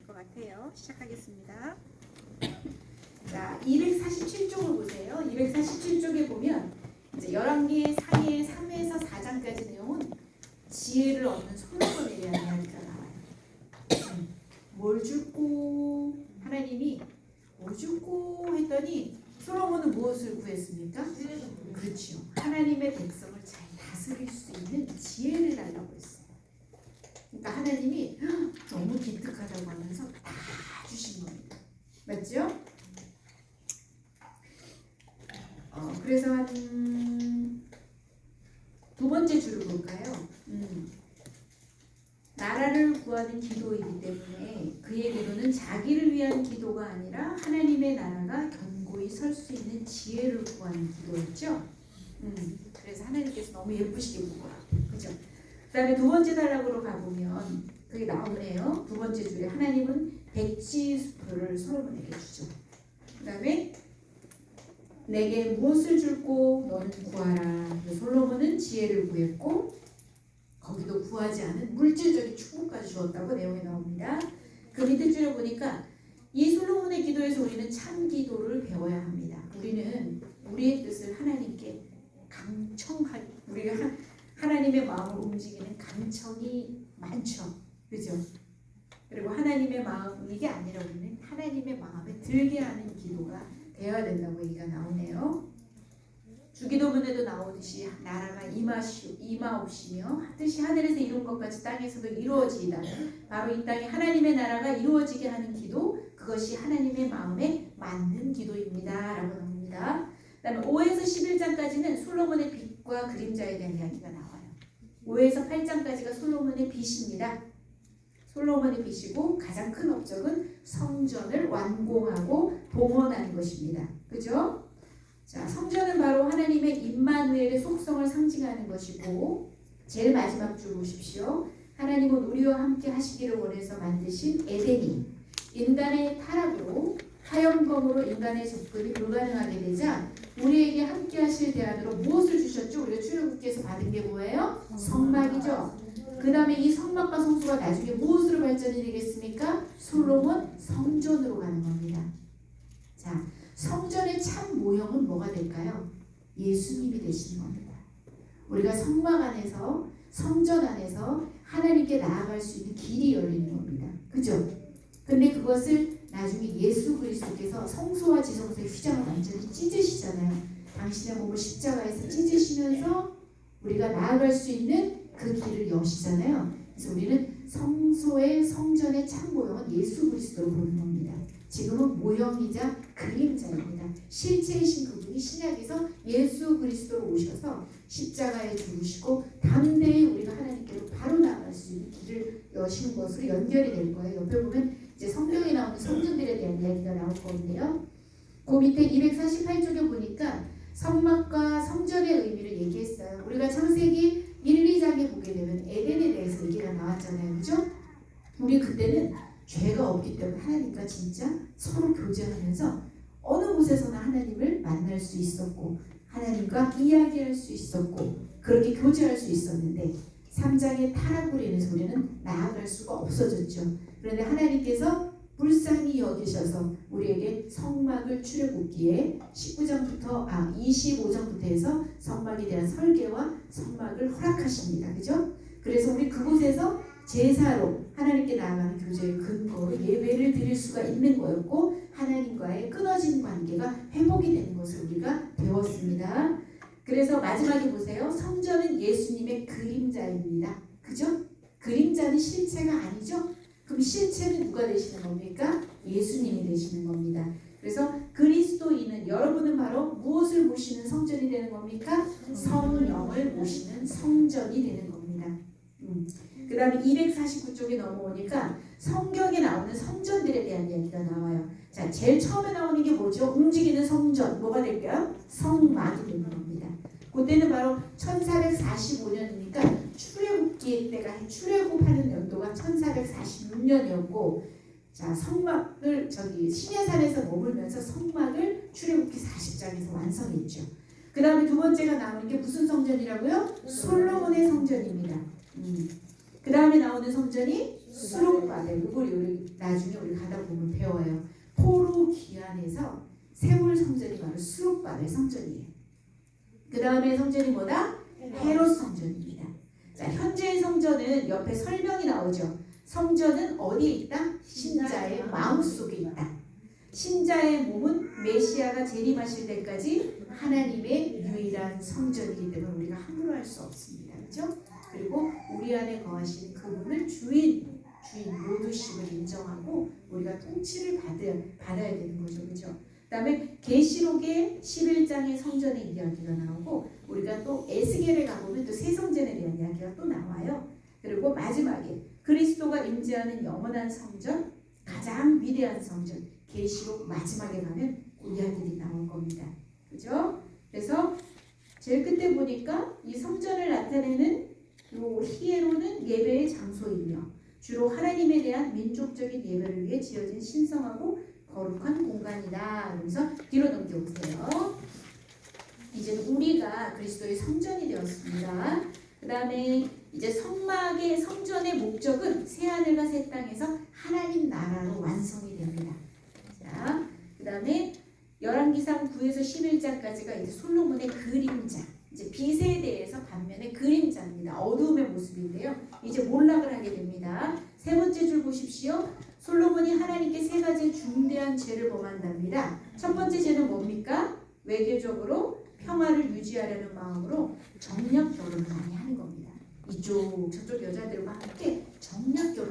것 같아요. 시작하겠습니다. 자, 247쪽을 보세요. 247쪽에 보면 이제 열왕기 상의 3에서 4장까지 내용은 지혜를 얻는 솔로몬에 대한 이야기가 나와요. 뭘 줄고 하나님이 뭘 줄고 했더니 솔로몬은 무엇을 구했습니까? 그렇죠. 하나님의 백성을 잘 다스릴 수 있는 지혜를 달라고 했어요. 그러니까 하나님이 너무 기특하다고 하면서 다 주신 겁니다. 맞죠? 그래서 한 두 번째 줄을 볼까요? 나라를 구하는 기도이기 때문에 그의 기도는 자기를 위한 기도가 아니라 하나님의 나라가 견고히 설 수 있는 지혜를 구하는 기도였죠. 그래서 하나님께서 너무 예쁘시게 본 것 같아요. 그죠? 그 다음에 두 번째 단락으로 가보면 그게 나오네요. 두 번째 줄에 하나님은 백지수표를 솔로몬에게 주죠. 그 다음에 내게 무엇을 줄고 너는 구하라. 솔로몬은 지혜를 구했고 거기도 구하지 않은 물질적인 축복까지 주었다고 내용이 나옵니다. 그 밑에 줄에 보니까 이 솔로몬의 기도에서 우리는 참 기도를 배워야 합니다. 우리는 우리의 뜻을 하나님께 강청하게, 우리가 하나님의 마음을 움직이는 강청이 많죠. 그죠? 그리고 하나님의 마음, 이게 아니라 우리는 하나님의 마음에 들게 하는 기도가 되어야 된다고 얘기가 나오네요. 주기도문에도 나오듯이 나라가 임하옵시며 뜻이 하늘에서 이룬 것 같이 땅에서도 이루어지이다. 바로 이 땅에 하나님의 나라가 이루어지게 하는 기도, 그것이 하나님의 마음에 맞는 기도입니다. 라고 나옵니다. 그 다음에 5에서 11장까지는 솔로몬의 빛과 그림자에 대한 이야기가 나와요. 5에서 8장까지가 솔로몬의 빛입니다. 솔로몬의 빛이고 가장 큰 업적은 성전을 완공하고 봉헌하는 것입니다. 그죠? 자, 성전은 바로 하나님의 임마누엘의 속성을 상징하는 것이고 제일 마지막 줄 보십시오. 하나님은 우리와 함께 하시기를 원해서 만드신 에덴이 인간의 타락으로 화염검으로 인간의 접근이 불가능하게 되자 우리에게 함께 하실 대안으로 무엇을 주셨죠? 우리가 출애굽기에서 받은 게 뭐예요? 성막이죠. 그 다음에 이 성막과 성소가 나중에 무엇으로 발전이 되겠습니까? 솔로몬 성전으로 가는 겁니다. 자, 성전의 참 모형은 뭐가 될까요? 예수님이 되시는 겁니다. 우리가 성막 안에서, 성전 안에서 하나님께 나아갈 수 있는 길이 열리는 겁니다. 그죠? 근데 그것을 나중에 예수 그리스도께서 성소와 지성소의 휘장을 완전히 찢으시잖아요. 당신의 몸을 십자가에서 찢으시면서 우리가 나아갈 수 있는 그 길을 여시잖아요. 그래서 우리는 성소의 성전의 참 모형은 예수 그리스도로 보는 겁니다. 지금은 모형이자 그림자입니다. 실체이신 그분이 신약에서 예수 그리스도로 오셔서 십자가에 죽으시고 담대히 우리가 하나님께로 바로 나아갈 수 있는 길을 여시는 것으로 연결이 될 거예요. 옆에 보면 이제 성경에 나오는 성전들에 대한 이야기가 나올 거거든요. 그 밑에 248쪽에 보니까 성막과 성전의 의미를 얘기했어요. 우리가 창세기 1, 2장에 보게 되면 에덴에 대해서 얘기가 나왔잖아요. 그죠? 우리 그때는 죄가 없기 때문에 하나님과 진짜 서로 교제하면서 어느 곳에서나 하나님을 만날 수 있었고 하나님과 이야기할 수 있었고 그렇게 교제할 수 있었는데 3장의 타락으로 인해서 우리는 나아갈 수가 없어졌죠. 그런데 하나님께서 불쌍히 여기셔서 우리에게 성막을 출애굽기에 25장부터 해서 성막에 대한 설계와 성막을 허락하십니다. 그죠? 그래서 우리 그곳에서 제사로 하나님께 나아가는 교제의 근거로 예배를 드릴 수가 있는 거였고 하나님과의 끊어진 관계가 회복이 되는 것을 우리가 배웠습니다. 그래서 마지막에 보세요. 성전은 예수님의 그림자입니다. 그죠? 그림자는 실체가 아니죠? 그럼 실체는 누가 되시는 겁니까? 예수님이 되시는 겁니다. 그래서 그리스도인은 여러분은 바로 무엇을 모시는 성전이 되는 겁니까? 성령을 모시는 성전이 되는 겁니다. 그 다음에 249쪽에 넘어오니까 성경에 나오는 성전들에 대한 이야기가 나와요. 자, 제일 처음에 나오는 게 뭐죠? 움직이는 성전. 뭐가 될까요? 성막이 되는 겁니다. 그때는 바로 1445년이니까 출애굽기 때가 출애굽하는 연도가 1446년이었고 자, 성막을 시내산에서 머물면서 성막을 출애굽기 40장에서 완성했죠. 그 다음에 두 번째가 나오는 게 무슨 성전이라고요? 솔로몬의 성전입니다. 그 다음에 나오는 성전이 수록바벨. 이걸 우리 나중에 우리 가다 보면 배워요. 포로 귀환에서 세울 성전이 바로 수록바벨 성전이에요. 그 다음에 성전이 뭐다? 헤롯 성전입니다. 자, 현재의 성전은 옆에 설명이 나오죠. 성전은 어디에 있다? 신자의 마음속에 있다. 신자의 몸은 메시아가 재림하실 때까지 하나님의 유일한 성전이기 때문에 우리가 함부로 할 수 없습니다. 그렇죠? 그리고 우리 안에 거하시는 그분을 주인 로드십을 인정하고 우리가 통치를 받아야 되는 거죠. 그렇죠? 그 다음에 계시록의 11장의 성전의 이야기가 나오고 우리가 또 에스겔에 가보면 또 새 성전에 대한 이야기가 또 나와요. 그리고 마지막에 그리스도가 임재하는 영원한 성전, 가장 위대한 성전, 계시록 마지막에 가면 그 이야기들이 나올 겁니다. 그죠? 그래서 제일 끝에 보니까 이 성전을 나타내는 요 히에로는 예배의 장소이며 주로 하나님에 대한 민족적인 예배를 위해 지어진 신성하고 거룩한 공간이다. 그래서 뒤로 넘겨보세요. 이제 우리가 그리스도의 성전이 되었습니다. 그 다음에 이제 성막의 성전의 목적은 새하늘과 새 땅에서 하나님 나라로 완성이 됩니다. 자, 그 다음에 열왕기상 9에서 11장까지가 이제 솔로몬의 그림자, 이제 빛에 대해서 반면에 그림자입니다. 어두움의 모습인데요. 이제 몰락을 하게 됩니다. 세 번째 줄 보십시오. 솔로몬이 하나님께 세 가지 중대한 죄를 범한답니다. 첫 번째 죄는 뭡니까? 외교적으로 평화를 유지하려는 마음으로 정력 결혼을 많이 하는 겁니다. 이쪽 저쪽 여자들과 함께 정력 결혼